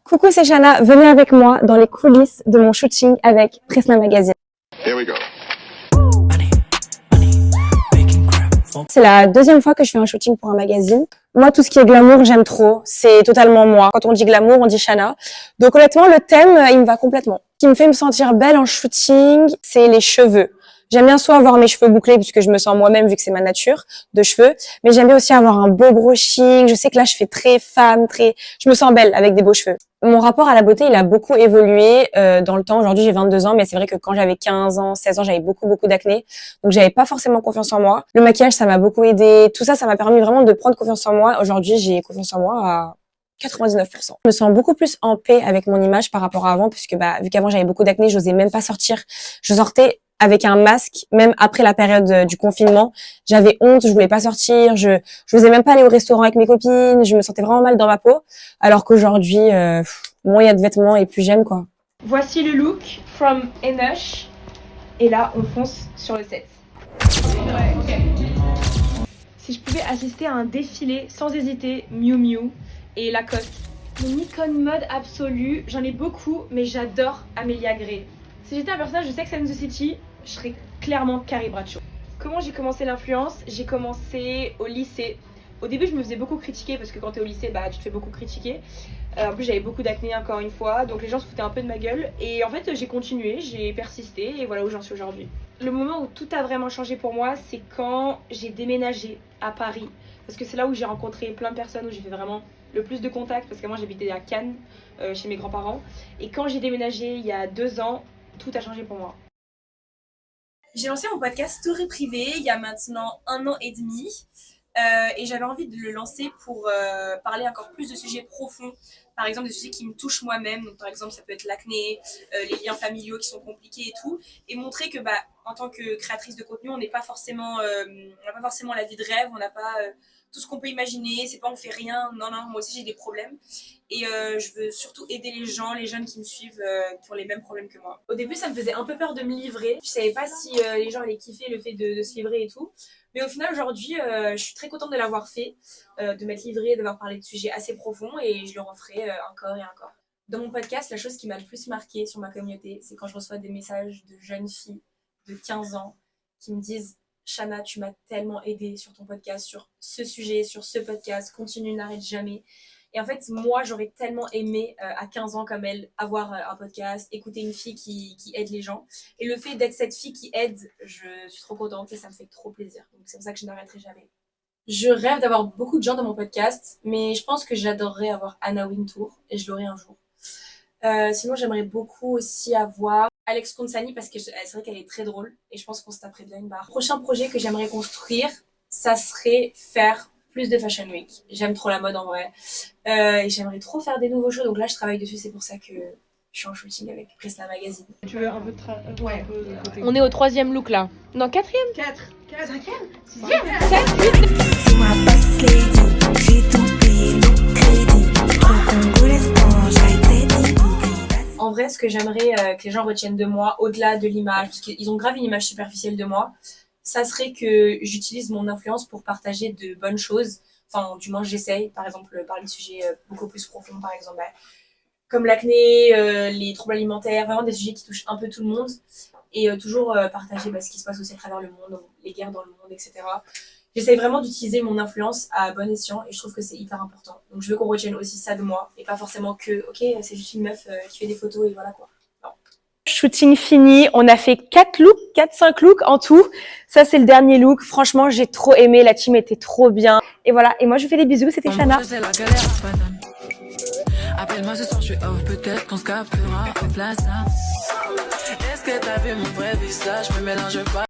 Coucou, c'est Shana. Venez avec moi dans les coulisses de mon shooting avec Prisma Magazine. Here we go. C'est la deuxième fois que je fais un shooting pour un magazine. Moi, tout ce qui est glamour, j'aime trop. C'est totalement moi. Quand on dit glamour, on dit Shana. Donc honnêtement, le thème, il me va complètement. Ce qui me fait me sentir belle en shooting, c'est les cheveux. J'aime bien soit avoir mes cheveux bouclés puisque je me sens moi-même vu que c'est ma nature de cheveux, mais j'aime bien aussi avoir un beau brushing. Je sais que là je fais très femme, je me sens belle avec des beaux cheveux. Mon rapport à la beauté, il a beaucoup évolué dans le temps. Aujourd'hui, j'ai 22 ans, mais c'est vrai que quand j'avais 15 ans, 16 ans, j'avais beaucoup d'acné. Donc j'avais pas forcément confiance en moi. Le maquillage, ça m'a beaucoup aidé. Tout ça, ça m'a permis vraiment de prendre confiance en moi. Aujourd'hui, j'ai confiance en moi à 99%. Je me sens beaucoup plus en paix avec mon image par rapport à avant, puisque vu qu'avant j'avais beaucoup d'acné, j'osais même pas sortir. Je sortais avec un masque, même après la période du confinement. J'avais honte, je voulais pas sortir, je osais même pas aller au restaurant avec mes copines, je me sentais vraiment mal dans ma peau. Alors qu'aujourd'hui, moins il y a de vêtements et plus j'aime, quoi. Voici le look from Enoch. Et là, on fonce sur le set. Si je pouvais assister à un défilé sans hésiter, Miu Miu et Lacoste. Mon icône mode absolue, j'en ai beaucoup, mais j'adore Amelia Gray. Si j'étais un personnage de Sex and the City, je serais clairement Carrie Bradshaw. Comment j'ai commencé l'influence? J'ai commencé au lycée. Au début, je me faisais beaucoup critiquer parce que quand t'es au lycée, tu te fais beaucoup critiquer. En plus, j'avais beaucoup d'acné encore une fois, donc les gens se foutaient un peu de ma gueule. Et en fait, j'ai continué, j'ai persisté et voilà où j'en suis aujourd'hui. Le moment où tout a vraiment changé pour moi, c'est quand j'ai déménagé à Paris. Parce que c'est là où j'ai rencontré plein de personnes, où j'ai fait vraiment le plus de contacts. Parce qu'avant, j'habitais à Cannes, chez mes grands-parents. Et quand j'ai déménagé il y a 2 ans, tout a changé pour moi. J'ai lancé mon podcast Story Privé il y a maintenant 1 an et demi et j'avais envie de le lancer pour parler encore plus de sujets profonds, par exemple des sujets qui me touchent moi-même, donc par exemple ça peut être l'acné, les liens familiaux qui sont compliqués et tout, et montrer que en tant que créatrice de contenu on n'a pas forcément la vie de rêve, on n'a pas tout ce qu'on peut imaginer, c'est pas on fait rien, non, moi aussi j'ai des problèmes. Et je veux surtout aider les gens, les jeunes qui me suivent, qui ont les mêmes problèmes que moi. Au début, ça me faisait un peu peur de me livrer. Je savais pas si les gens allaient kiffer le fait de se livrer et tout. Mais au final, aujourd'hui, je suis très contente de l'avoir fait, de m'être livrée, d'avoir parlé de sujets assez profonds et je le referai encore et encore. Dans mon podcast, la chose qui m'a le plus marquée sur ma communauté, c'est quand je reçois des messages de jeunes filles de 15 ans qui me disent « Shana, tu m'as tellement aidée sur ton podcast, sur ce sujet, sur ce podcast, continue, n'arrête jamais ». Et en fait, moi, j'aurais tellement aimé, à 15 ans comme elle, avoir un podcast, écouter une fille qui aide les gens. Et le fait d'être cette fille qui aide, je suis trop contente et ça me fait trop plaisir. Donc c'est pour ça que je n'arrêterai jamais. Je rêve d'avoir beaucoup de gens dans mon podcast, mais je pense que j'adorerais avoir Anna Wintour et je l'aurai un jour. Sinon, j'aimerais beaucoup aussi avoir Alex Consani parce que c'est vrai qu'elle est très drôle et je pense qu'on se taperait bien une barre. Le prochain projet que j'aimerais construire, ça serait faire plus de Fashion Week. J'aime trop la mode en vrai. Et j'aimerais trop faire des nouveaux shows. Donc là, je travaille dessus. C'est pour ça que je suis en shooting avec Prisma Magazine. Tu veux un peu de Ouais. un peu de côté. On est au 3e look là. Non, 4e. 4, 5e, 6e. C'est ma boss lady, j'ai tout payé le crédit. Trop congolaise quand j'ai été En vrai, ce que j'aimerais que les gens retiennent de moi, au-delà de l'image, parce qu'ils ont grave une image superficielle de moi, ça serait que j'utilise mon influence pour partager de bonnes choses. Enfin, du moins, j'essaye. Par exemple, parler de sujets beaucoup plus profonds, par exemple, comme l'acné, les troubles alimentaires, vraiment des sujets qui touchent un peu tout le monde. Et toujours partager ce qui se passe aussi à travers le monde, les guerres dans le monde, etc. J'essaye vraiment d'utiliser mon influence à bon escient et je trouve que c'est hyper important. Donc, je veux qu'on retienne aussi ça de moi et pas forcément que, ok, c'est juste une meuf qui fait des photos et voilà quoi. Shooting fini, on a fait 4-5 looks en tout. Ça, c'est le dernier look. Franchement, j'ai trop aimé. La team était trop bien. Et voilà. Et moi, je vous fais des bisous. C'était Shana. Appelle-moi ce soir, je suis off, peut-être qu'on se captera en place. Est-ce que t'as vu mon vrai visage? Je me mélange pas.